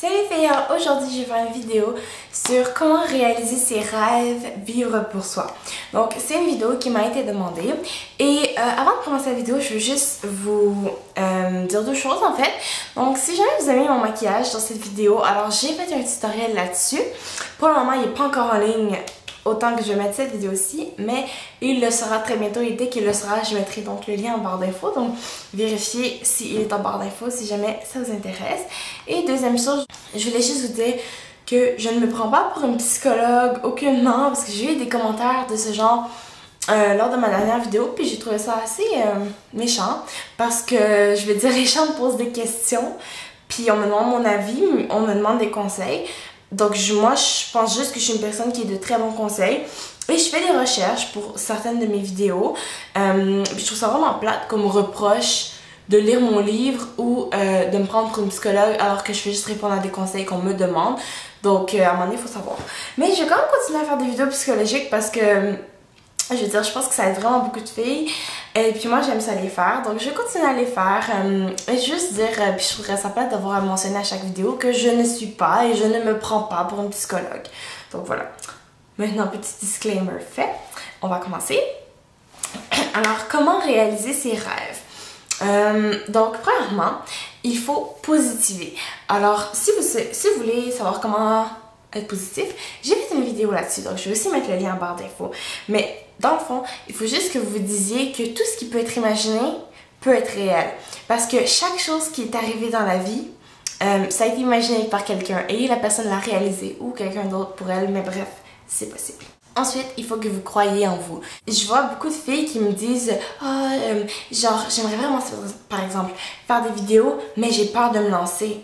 Salut filles, aujourd'hui je vais faire une vidéo sur comment réaliser ses rêves, vivre pour soi. Donc c'est une vidéo qui m'a été demandée et avant de commencer la vidéo je veux juste vous dire deux choses en fait. Donc si jamais vous aimez mon maquillage dans cette vidéo, alors j'ai fait un tutoriel là-dessus. Pour le moment il n'est pas encore en ligne autant que je vais mettre cette vidéo-ci, mais il le sera très bientôt et dès qu'il le sera, je mettrai donc le lien en barre d'infos. Donc vérifiez s'il est en barre d'infos si jamais ça vous intéresse. Et deuxième chose, je voulais juste vous dire que je ne me prends pas pour une psychologue aucunement parce que j'ai eu des commentaires de ce genre lors de ma dernière vidéo, puis j'ai trouvé ça assez méchant parce que je veux dire les gens me posent des questions, puis on me demande mon avis, on me demande des conseils. Donc moi je pense juste que je suis une personne qui est de très bons conseils et je fais des recherches pour certaines de mes vidéos. Je trouve ça vraiment plate qu'on me reproche de lire mon livre ou de me prendre pour une psychologue alors que je fais juste répondre à des conseils qu'on me demande. Donc à un moment donné il faut savoir. Mais je vais quand même continuer à faire des vidéos psychologiques parce que je veux dire, je pense que ça aide vraiment beaucoup de filles et puis moi j'aime ça les faire, donc je vais continuer à les faire et juste dire, puis je trouverais ça plate d'avoir à mentionner à chaque vidéo que je ne suis pas et je ne me prends pas pour une psychologue. Donc voilà, maintenant petit disclaimer fait, on va commencer. Alors comment réaliser ses rêves? Donc premièrement, il faut positiver. Alors si vous voulez savoir comment être positif, j'ai fait une vidéo là-dessus, donc je vais aussi mettre le lien en barre d'infos. Mais dans le fond, il faut juste que vous vous disiez que tout ce qui peut être imaginé peut être réel. Parce que chaque chose qui est arrivée dans la vie, ça a été imaginé par quelqu'un et la personne l'a réalisé ou quelqu'un d'autre pour elle, mais bref, c'est possible. Ensuite, il faut que vous croyiez en vous. Je vois beaucoup de filles qui me disent genre, j'aimerais vraiment, par exemple, faire des vidéos, mais j'ai peur de me lancer.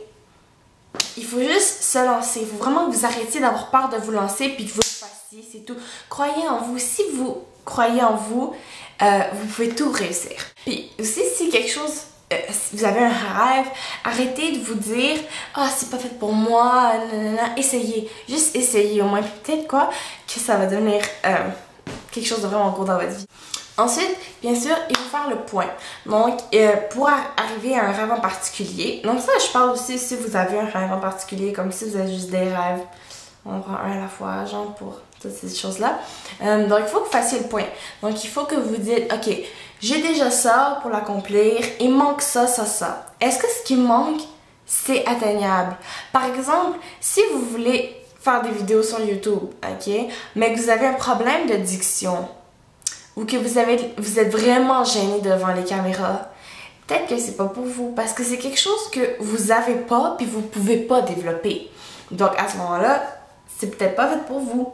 Il faut juste se lancer. Il faut vraiment que vous arrêtiez d'avoir peur de vous lancer puis que vous le fassiez, c'est tout. Croyez en vous. Si vous croyez en vous, vous pouvez tout réussir. Puis aussi, si quelque chose, si vous avez un rêve, arrêtez de vous dire « Ah, c'est pas fait pour moi, nanana. » Essayez. Juste essayez au moins. Puis peut-être quoi que ça va devenir quelque chose de vraiment gros dans votre vie. Ensuite, bien sûr, il faut faire le point. Donc, pour arriver à un rêve en particulier, donc ça, je parle aussi si vous avez un rêve en particulier, comme si vous avez juste des rêves, on prend un à la fois, genre pour toutes ces choses-là. Donc, il faut que vous fassiez le point. Donc, il faut que vous dites, ok, j'ai déjà ça pour l'accomplir, il manque ça, ça, ça. Est-ce que ce qui manque, c'est atteignable? Par exemple, si vous voulez faire des vidéos sur YouTube, ok, mais que vous avez un problème de diction, ou que vous êtes vraiment gêné devant les caméras, peut-être que c'est pas pour vous parce que c'est quelque chose que vous avez pas puis vous pouvez pas développer. Donc à ce moment-là, c'est peut-être pas fait pour vous.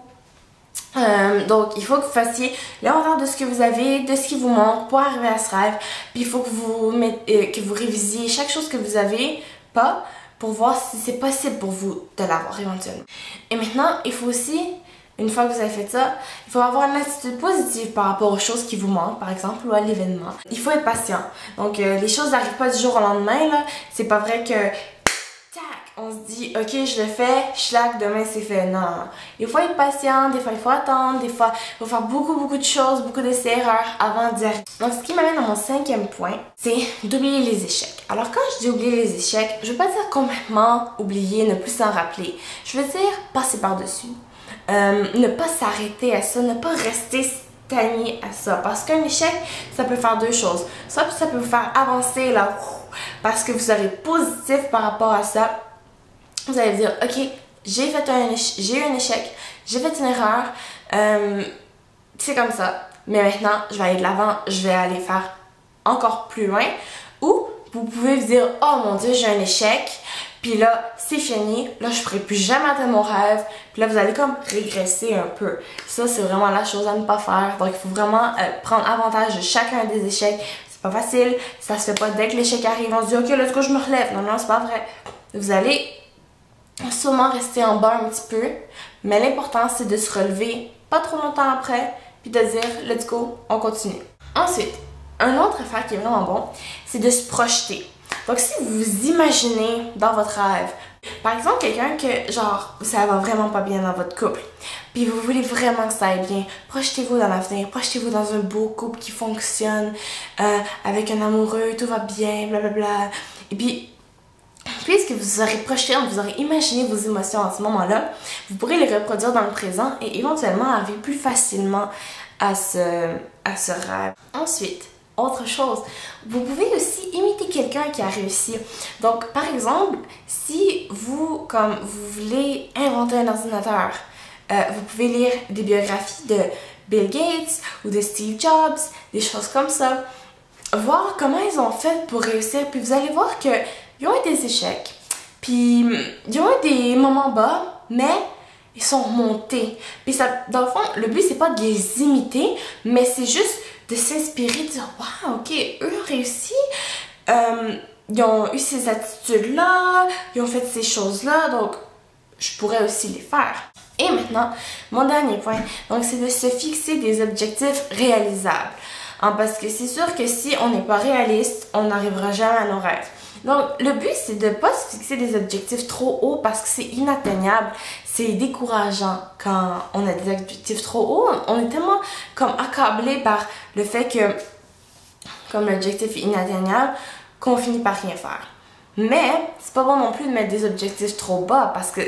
Donc il faut que vous fassiez l'inventaire de ce que vous avez, de ce qui vous manque pour arriver à ce rêve. Puis il faut que vous révisiez chaque chose que vous avez pas pour voir si c'est possible pour vous de l'avoir éventuellement. Et maintenant, il faut aussi, une fois que vous avez fait ça, il faut avoir une attitude positive par rapport aux choses qui vous manquent, par exemple, ou à l'événement. Il faut être patient. Donc, les choses n'arrivent pas du jour au lendemain, là. C'est pas vrai que, tac, on se dit, ok, je le fais, schlac, demain c'est fait. Non. Il faut être patient, des fois il faut attendre, des fois il faut faire beaucoup de choses, beaucoup d'essais-erreurs avant d'y arriver. Donc, ce qui m'amène à mon cinquième point, c'est d'oublier les échecs. Alors, quand je dis oublier les échecs, je veux pas dire complètement oublier, ne plus s'en rappeler. Je veux dire passer par-dessus. Ne pas s'arrêter à ça, ne pas rester stagné à ça. Parce qu'un échec, ça peut faire deux choses. Soit ça peut vous faire avancer là, parce que vous serez positif par rapport à ça. Vous allez dire, ok, j'ai eu un échec, j'ai fait une erreur, c'est comme ça. Mais maintenant, je vais aller de l'avant, je vais aller faire encore plus loin. Ou vous pouvez vous dire, oh mon Dieu, j'ai un échec. Puis là, c'est fini. Là, je ne pourrai plus jamais atteindre mon rêve. Puis là, vous allez comme régresser un peu. Ça, c'est vraiment la chose à ne pas faire. Donc, il faut vraiment prendre avantage de chacun des échecs. C'est pas facile. Ça se fait pas dès que l'échec arrive. On se dit, ok, let's go, je me relève. Non, non, c'est pas vrai. Vous allez sûrement rester en bas un petit peu. Mais l'important, c'est de se relever pas trop longtemps après. Puis de dire, let's go, on continue. Ensuite, un autre affaire qui est vraiment bon, c'est de se projeter. Donc, si vous vous imaginez dans votre rêve, par exemple, quelqu'un que, genre, ça va vraiment pas bien dans votre couple, puis vous voulez vraiment que ça aille bien, projetez-vous dans l'avenir, projetez-vous dans un beau couple qui fonctionne, avec un amoureux, tout va bien, blablabla. Et puis puisque vous aurez projeté, vous aurez imaginé vos émotions à ce moment-là, vous pourrez les reproduire dans le présent et éventuellement arriver plus facilement à ce rêve. Ensuite, autre chose, vous pouvez aussi imiter quelqu'un qui a réussi. Donc, par exemple, si vous voulez inventer un ordinateur, vous pouvez lire des biographies de Bill Gates ou de Steve Jobs, des choses comme ça. Voir comment ils ont fait pour réussir, puis vous allez voir qu'ils ont eu des échecs, puis ils ont eu des moments bas, mais ils sont remontés. Puis ça, dans le fond, le but c'est pas de les imiter, mais c'est juste de s'inspirer, de dire « Wow, ok, eux ont réussi, ils ont eu ces attitudes-là, ils ont fait ces choses-là, donc je pourrais aussi les faire. » Et maintenant, mon dernier point, donc c'est de se fixer des objectifs réalisables. Parce que c'est sûr que si on n'est pas réaliste, on n'arrivera jamais à nos rêves. Donc, le but, c'est de ne pas se fixer des objectifs trop hauts parce que c'est inatteignable. C'est décourageant quand on a des objectifs trop hauts. On est tellement comme accablé par le fait que, comme l'objectif est inatteignable, qu'on finit par rien faire. Mais, c'est pas bon non plus de mettre des objectifs trop bas parce que,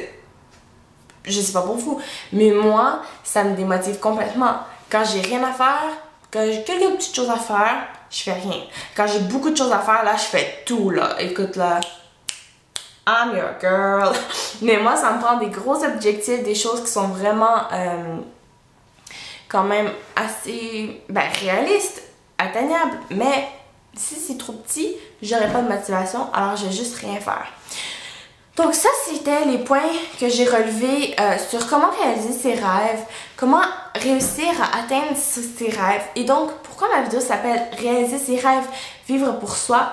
je sais pas pour vous, mais moi, ça me démotive complètement. Quand j'ai rien à faire, quand j'ai quelques petites choses à faire, je fais rien. Quand j'ai beaucoup de choses à faire, là, je fais tout, là. Écoute, là, I'm your girl. Mais moi, ça me prend des gros objectifs, des choses qui sont vraiment, quand même assez, réalistes, atteignables. Mais si c'est trop petit, j'aurais pas de motivation, alors je vais juste rien faire. Donc ça, c'était les points que j'ai relevés sur comment réaliser ses rêves, comment réussir à atteindre ses rêves. Et donc, pourquoi ma vidéo s'appelle « Réaliser ses rêves, vivre pour soi ?»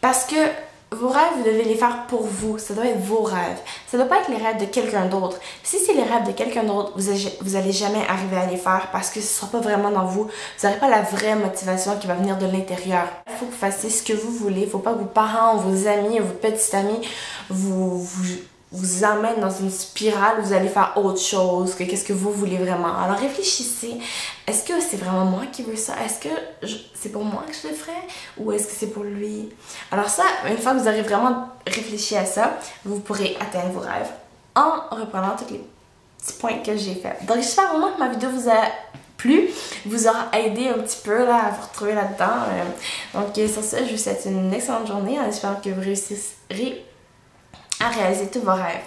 Parce que vos rêves, vous devez les faire pour vous. Ça doit être vos rêves. Ça ne doit pas être les rêves de quelqu'un d'autre. Si c'est les rêves de quelqu'un d'autre, vous allez jamais arriver à les faire parce que ce ne sera pas vraiment dans vous. Vous n'aurez pas la vraie motivation qui va venir de l'intérieur. Il faut que vous fassiez ce que vous voulez. Il ne faut pas que vos parents, vos amis, vos petits amis vous amènent dans une spirale où vous allez faire autre chose que qu'est-ce que vous voulez vraiment. Alors réfléchissez. Est-ce que c'est vraiment moi qui veux ça? Est-ce que c'est pour moi que je le ferais? Ou est-ce que c'est pour lui? Alors ça, une fois que vous aurez vraiment réfléchi à ça, vous pourrez atteindre vos rêves en reprenant tous les petits points que j'ai faits. Donc j'espère vraiment que ma vidéo vous a plu, vous aura aidé un petit peu là, à vous retrouver là-dedans. Donc sur ça, je vous souhaite une excellente journée en espérant que vous réussirez à réaliser tous vos rêves.